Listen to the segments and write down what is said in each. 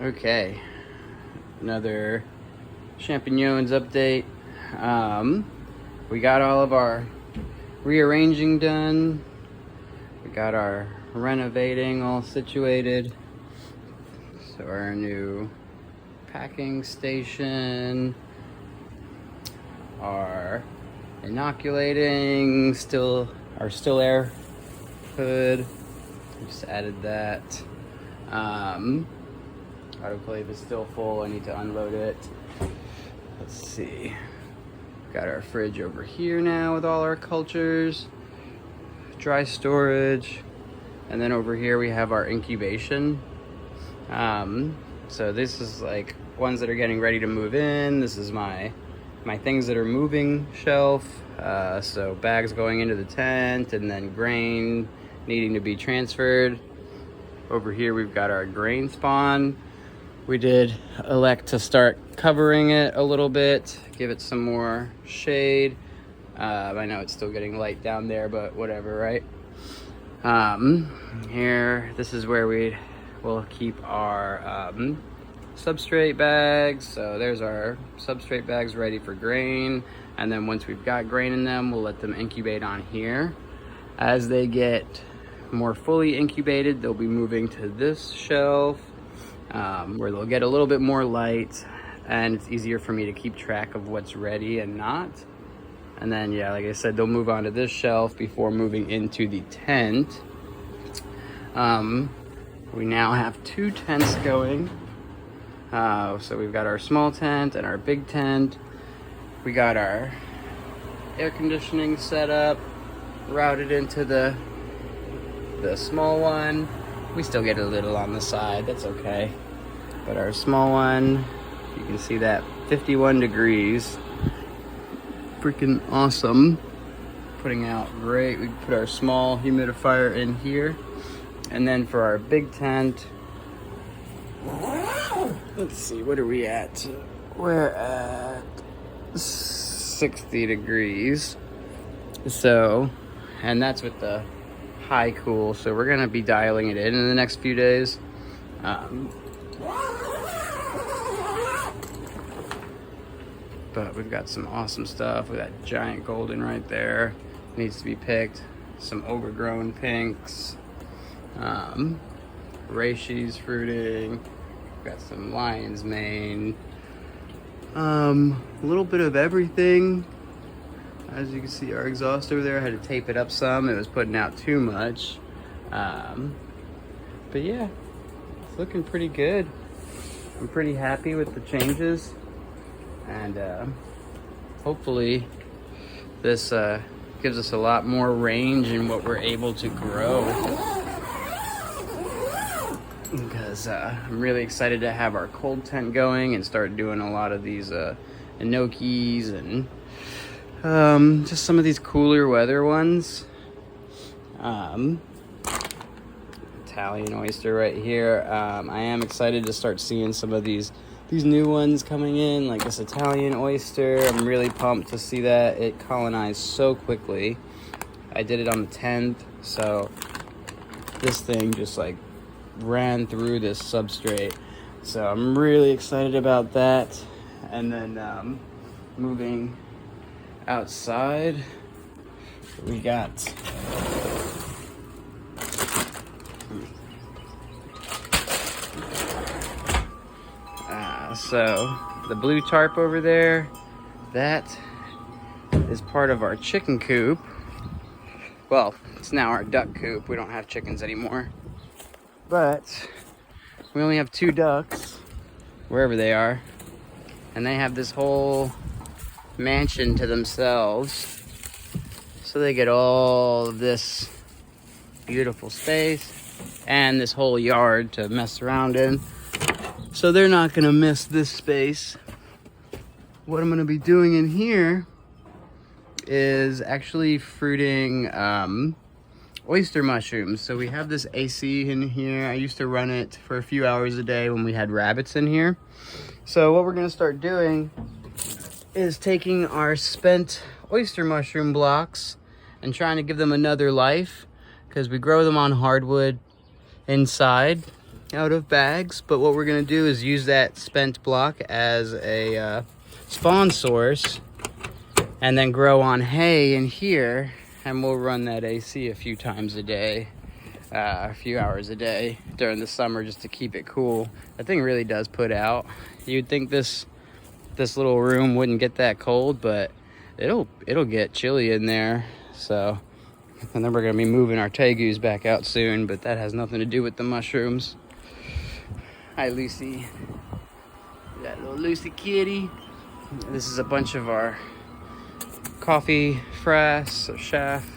Okay, another champignons update. We got all of our rearranging done. We got our renovating all situated. So our new packing station, our inoculating, our still air hood. Just added that. Autoclave is still full. I need to unload it. Let's see. Got our fridge over here now with all our cultures, dry storage, and then over here we have our incubation. So this is like ones that are getting ready to move in. This is my things that are moving shelf. So bags going into the tent, and then grain needing to be transferred. Over here we've got our grain spawn. We did elect to start covering it a little bit, give it some more shade. I know it's still getting light down there, but whatever, right? Here, this is where we will keep our substrate bags. So there's our substrate bags ready for grain. And then once we've got grain in them, we'll let them incubate on here. As they get more fully incubated, they'll be moving to this shelf, where they'll get a little bit more light, and it's easier for me to keep track of what's ready and not. And then, yeah, like I said, they'll move on to this shelf before moving into the tent. We now have 2 tents going. So we've got our small tent and our big tent. We got our air conditioning set up, routed into the small one. We still get a little on the side, that's okay. But our small one, you can see that 51 degrees. Freaking awesome. Putting out great. We put our small humidifier in here. And then for our big tent, let's see, what are we at? We're at 60 degrees. So, and that's with the high cool, so we're gonna be dialing it in the next few days. But we've got some awesome stuff. We got giant golden right there, needs to be picked. Some overgrown pinks, reishi fruiting. We've got some lion's mane, a little bit of everything. As you can see, our exhaust over there, I had to tape it up some. It was putting out too much. But yeah, it's looking pretty good. I'm pretty happy with the changes. And hopefully this gives us a lot more range in what we're able to grow. Because I'm really excited to have our cold tent going and start doing a lot of these gnocchis and just some of these cooler weather ones. Italian oyster right here. I am excited to start seeing some of these new ones coming in, like this Italian oyster. I'm really pumped to see that. It colonized so quickly. I did it on the 10th, so this thing just like ran through this substrate. So I'm really excited about that. And then moving outside, we got so the blue tarp over there, that is part of our chicken coop. Well, it's now our duck coop. We don't have chickens anymore, but we only have 2 ducks wherever they are, and they have this whole mansion to themselves, so they get all of this beautiful space and this whole yard to mess around in. So they're not gonna miss this space. What I'm gonna be doing in here is actually fruiting oyster mushrooms. So we have this AC in here. I used to run it for a few hours a day when we had rabbits in here. So what we're gonna start doing is taking our spent oyster mushroom blocks and trying to give them another life, because we grow them on hardwood inside out of bags, but what we're gonna do is use that spent block as a spawn source and then grow on hay in here, and we'll run that AC a few times a day, a few hours a day during the summer just to keep it cool. That thing really does put out. You'd think this little room wouldn't get that cold, but it'll get chilly in there. So, and then we're gonna be moving our tegus back out soon, but that has nothing to do with the mushrooms. Hi, Lucy. We got little Lucy kitty. This is a bunch of our coffee frass or chaff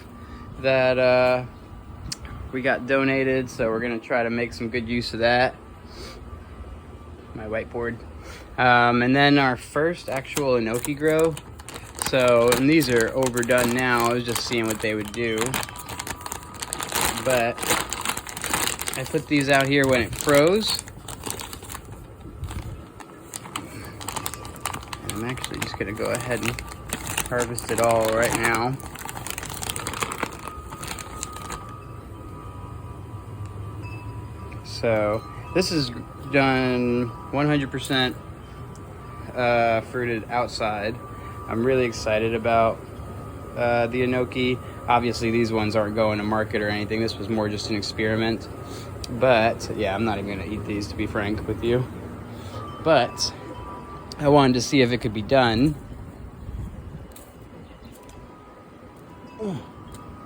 that we got donated, so we're gonna try to make some good use of that. My whiteboard. And then our first actual enoki grow. So, and these are overdone now. I was just seeing what they would do. But I put these out here when it froze. And I'm actually just gonna go ahead and harvest it all right now. So this is done 100% fruited outside. I'm really excited about the enoki. Obviously these ones aren't going to market or anything. This was more just an experiment. But yeah, I'm not even gonna eat these, to be frank with you. But I wanted to see if it could be done.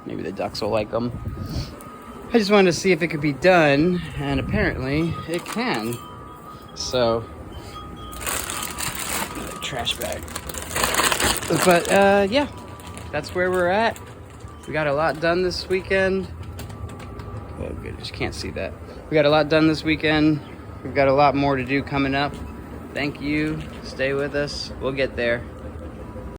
Maybe the ducks will like them. I just wanted to see if it could be done, and apparently it can. So, another trash bag. But yeah, that's where we're at. We got a lot done this weekend. Oh, good, I just can't see that. We got a lot done this weekend. We've got a lot more to do coming up. Thank you. Stay with us. We'll get there.